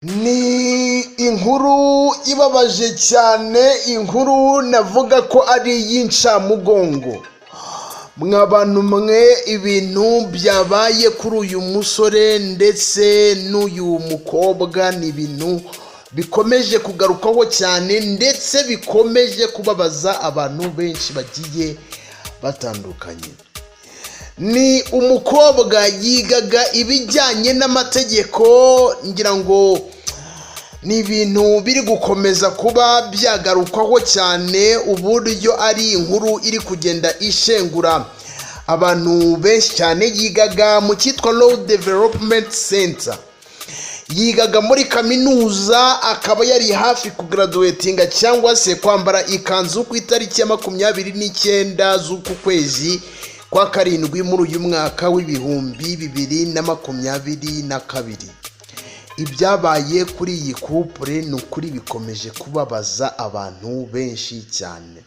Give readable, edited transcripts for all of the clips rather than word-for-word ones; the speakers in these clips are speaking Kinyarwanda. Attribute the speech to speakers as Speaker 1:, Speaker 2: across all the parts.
Speaker 1: Ni inkuru ibabaje cyane, inkuru navuga ko ari iy'incamugongo. Mwabantu mwe, ibintu byabaye kuri uyu musore ndetse n'uyu mukobwa ni ibintu bikomeje kugarukaho cyane ndetse bikomeje kubabaza abantu benshi bagiye batandukanye. Ni umukobwa yigaga ibijyanye n'amategeko, ngira ngo ni ibintu biri gukomeza kuba byagarukaho cyane, uburyo ari inkuru iri kugenda ishengura abantu benshi cyane. Yigaga mu cyitwa Law Development Center, yigaga muri kaminuza, akaba yari hafi kugraduatinga cyangwa se kwambara ikanzu ku itariki ya 29 z'uku kwezi kwa karindwi muri uyu mwaka w'ibihumbi 2022. Ibyabaye kuri iyi couple ni ukuri bikomeje kubabaza abantu benshi cyane.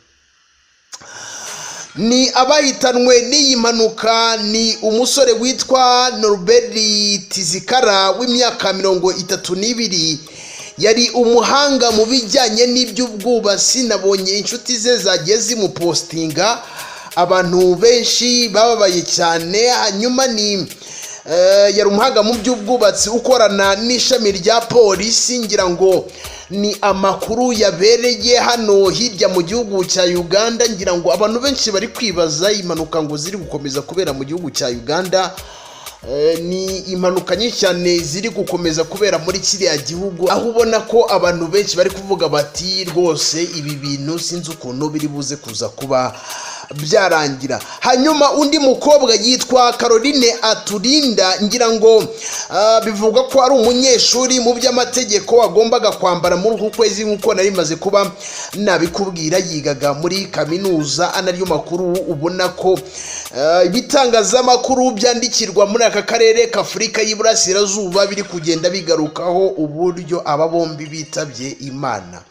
Speaker 1: Ni abahitanwe n'iyi mpanuka ni umusore witwa Norbert Tizikara w'imyaka 32. Yari umuhanga mu bijyanye n'iby'ubwubatsi. Nabonye inshuti ze zagiye zimupostinga, abantu benshi bababaye cyane. Hanyuma ni yari umuhanga mu by'ubwubatsi ukorana n'ishami rya polisi. Ngira ngo ni amakuru yabereye hano hirya mu gihugu cya Uganda. Ngira ngo abantu benshi bari kwibaza impanuka ngo ziri gukomeza kubera mu gihugu cya Uganda. Ni impanuka nyinshi cyane ziri gukomeza kubera muri kiriya gihugu, aho ubona ko abantu benshi bari kuvuga bati rwose ibi bintu sinzi ukuntu biri buze kuza kuba byarangira. Hanyuma undi mukobwa yitwa Caroline Aturinda, ngira ngo bivuga ko ari umunyeshuri mu by'amategeko agombaga kwambara muri uku kwezi nk'uko nari maze kuba nabikubwira. Yigaga muri kaminuza, anariyo makuru ubona ko ibitangazamakuru byandikirwa muri aka karere k'Afurika y'Iburasirazuba biri kugenda bigarukaho uburyo aba bombi bitabye Imana.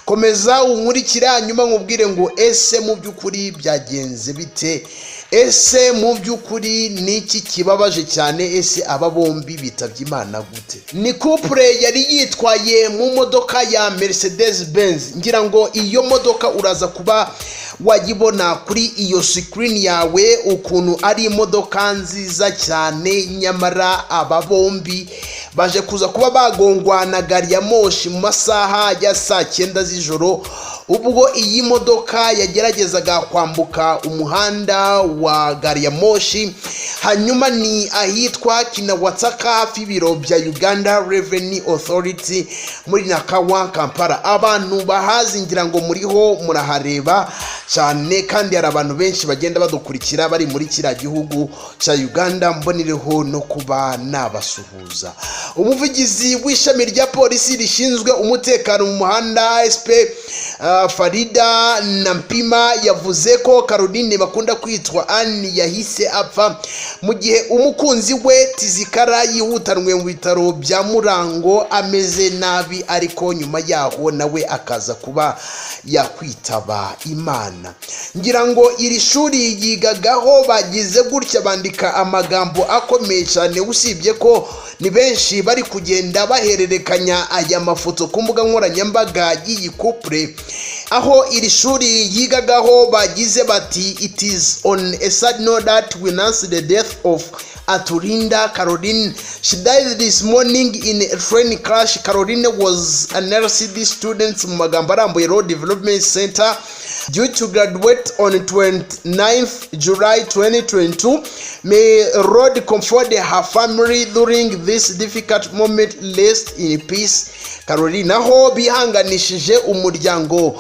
Speaker 1: Komeza unkurikira hanyuma nkubwire ngo ese mu by'ukuri byagenze bite? Ese mu by'ukuri niki kibabaje cyane? Ese aba bombi bitabye Imana gute? Ni couple yari yitwaye mu modoka ya Mercedes Benz. Ngira ngo iyo modoka uraza kuba wayibona kuri iyo screen yawe ukuntu ari imodoka nziza cyane. Nyamara aba bombi baje kuza kuba bagongwa na gari ya moshi mu masaha ya saa 9 z'ijoro, ubwo iyi modoka yageragezaga kwambuka umuhanda wa gari ya moshi. Hanyuma ni ahitwa Kinawataka hafi ibiro bya Uganda Revenue Authority muri Nakawa, Kampala. Abantu bahazi ngira ngo muriho murahareba cyane, kandi hari abantu benshi bagenda badukurikira bari muri kiriya gihugu cya Uganda. Mbonireho no kuba nabasuhuza. Umuvugizi w'ishami rya polisi rishinzwe umutekano mu muhanda SP Farida Nampima yavuze ko Caroline bakunda kwitwa Anne yahise apfa mu gihe umukunzi we Tizikara yihutanwe mu bitaro bya Murango ameze nabi, ariko nyuma yaho nawe akaza kuba yakwitaba Imana. Ngira ngo iri shuri yigagaho bagize gutya bandika amagambo akomeye cyane, usibye ko ni benshi bari kugenda bahererekanya aya mafoto ku mbuga nkoranyambaga y'iyi couple. Aho iri shuri yigagaho bagize bati it is on a sad note that we announce the death of Aturinda Caroline. She died this morning in a train crash. Caroline was an LCD student mu magambo arambuye Law Development Center, due to graduate on 29th July 2022. May God comfort her family during this difficult moment. Rest in peace Caroline. Aho bihanganishije umuryango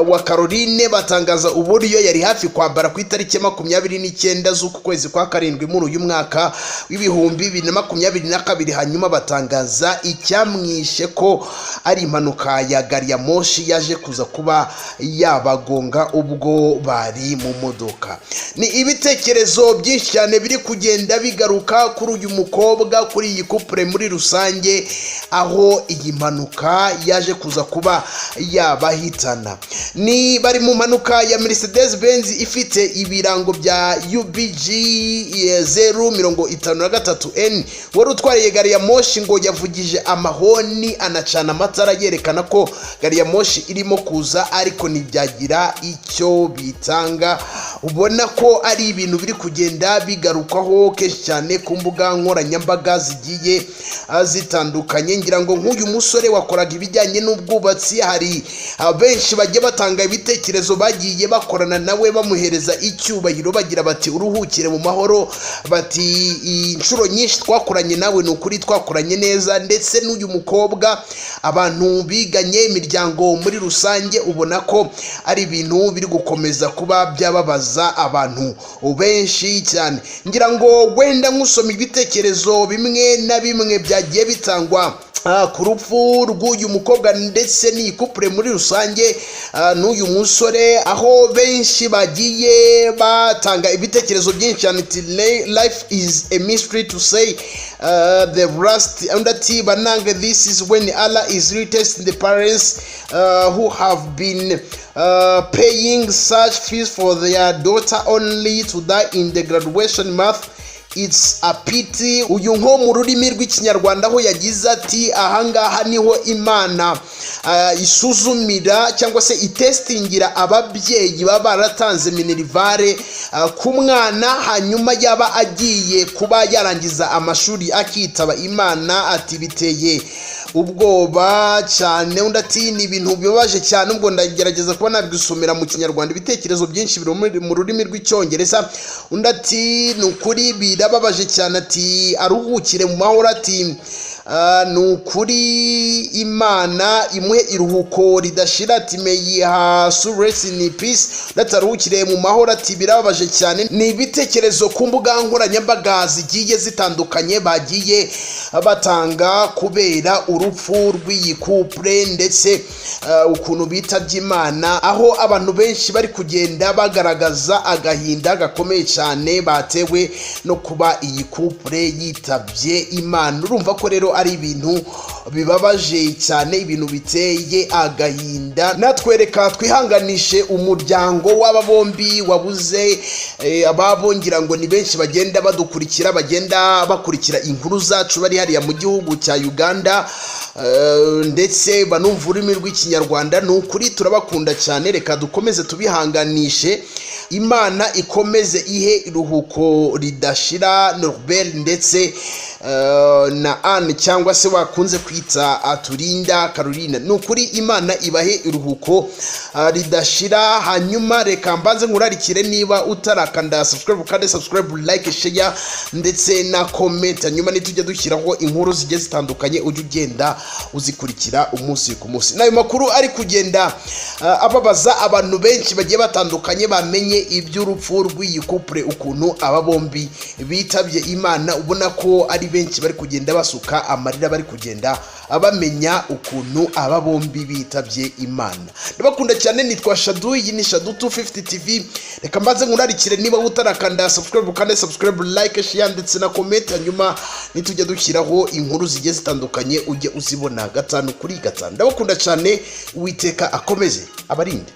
Speaker 1: wa Caroline batangaza uburyo yari hafi kwambara ku itariki ya 29 z'uku kwezi kwa karindwi muri uyu mwaka w'ibihumbi 2022. Hanyuma batangaza icyamwishe ko ari impanuka ya gari ya moshi yaje kuza kuba yabagonga ubwo bari mu modoka. Ni ibitekerezo byinshi cyane biri kugenda bigaruka kuri uyu mukobwa, kuri iyi couple muri rusange, aho iyi impanuka yaje kuza kuba yabahitana. Ni bari mu mpanuka ya Mercedes Benz ifite ibirango bya UBG 053N. wari utwariye gari ya moshi ngo yavugije amahoni anacana amatara yerekana ko gari ya moshi irimo kuza, ariko ntibyagira icyo bitanga. Ubona ko ari ibintu biri kugenda bigarukaho kenshi cyane ku mbuga nkoranyambaga zigiye zitandukanye. Ngira ngo nk'uyu musore wakoraga ibijyanye n'ubwubatsi, hari benshi bagiye batanga ibitekerezo bagiye bakorana nawe bamuhereza icyubahiro bagira bati uruhukire mu mahoro, bati inshuro nyinshi twakoranye nawe, n'ukuri twakoranye neza. Ndetse n'uyu mukobwa abantu biganye, imiryango muri rusange, ubona ko ari ibintu biri gukomeza kuba byababaza abantu benshi cyane. Ngira ngo wenda nkusoma ibitekerezo bimwe na bimwe byagiye bitangwa ku rupfu rw'uyu mukobwa ndetse n'ikupure muri rusange n'uyu musore, aho benshi bagiye batanga ibitekerezo byinshi cyane. Life is a mystery to say the rest. And ati banange, this is when Allah is retesting the parents who have been paying such fees for their daughter only to die in the graduation month. It's a pity. Uyu nko mu rurimi rw'ikinyarwanda aho yagize ati ahangaha niho Imana isuzumira cyangwa se itestingira ababyeyi baba baratanze minerivare ku mwana, hanyuma yaba agiye kuba yarangiza amashuri akitaba Imana. Ati biteye ubwoba cyane. Undi ati ni ibintu bibabaje cyane. Ubwo ndagerageza kuba nabisomera mu kinyarwanda, ibitekerezo byinshi biri mu rurimi rw'icyongereza. Undi ati ni ukuri birababaje cyane. Ati aruhukire mu mahoro. Ati nukuri Imana imuhe iruhuko ridashira. Ati may her soul rest in peace. Ndataruhukire mu mahoro. Ati birababaje cyane. Ni ibitekerezo ku mbuga nkoranyambaga zigiye zitandukanye bagiye batanga kubera urupfu rw'iyi couple ndetse ukuntu bitabye Imana, aho abantu benshi bari kugenda bagaragaza agahinda gakomeye cyane batewe no kuba iyi couple yitabye Imana. Urumva ko rero ari ibintu bibabaje cyane, ibintu biteye agahinda. Natwereka twihanganishe umuryango w'aba bombi wabuze ababo. Ngira ngo ni benshi bagenda badukurikira, bagenda bakurikira inkuru zacu bari hariya mu gihugu cya Uganda, ndetse banumva ururimi rw'ikinyarwanda. Ni ukuri turabakunda cyane, reka dukomeze tubihanganishe. Imana ikomeze ihe iruhuko ridashira Norbert ndetse na Anne cyangwa se wakunze kwita Aturinda Caroline. Nukuri Imana ibahe iruhuko ridashira. Hanyuma reka mbanze nkurarikire, niba utarakanda subscribe kandi subscribe, like, share ndetse na comment. Hanyuma nitujya dushyiraho inkuru zigiye zitandukanye ujye ugenda uzikurikira umunsi ku munsi. Nayo makuru ari kugenda ababaza abantu benshi bagiye batandukanye bamenye iby'urupfu rw'iyi couple, ukuntu aba bombi bitabye Imana. Ubona ko ari benshi bari kugenda basuka amarira, bari kugenda abamenya ukuntu aba bombi bitabye Imana. Ndabakunda cyane, nitwa Shadu, iyi ni Shadu 250 TV. Reka mbanze nkurarikire, niba utarakanda subscribe kandi subscribe, like, share ndetse na comment. Hanyuma nitujya dushyiraho inkuru zigiye zitandukanye ujye uzibona gatanu kuri gatanu. Ndabakunda cyane, Uwiteka akomeze abarinde.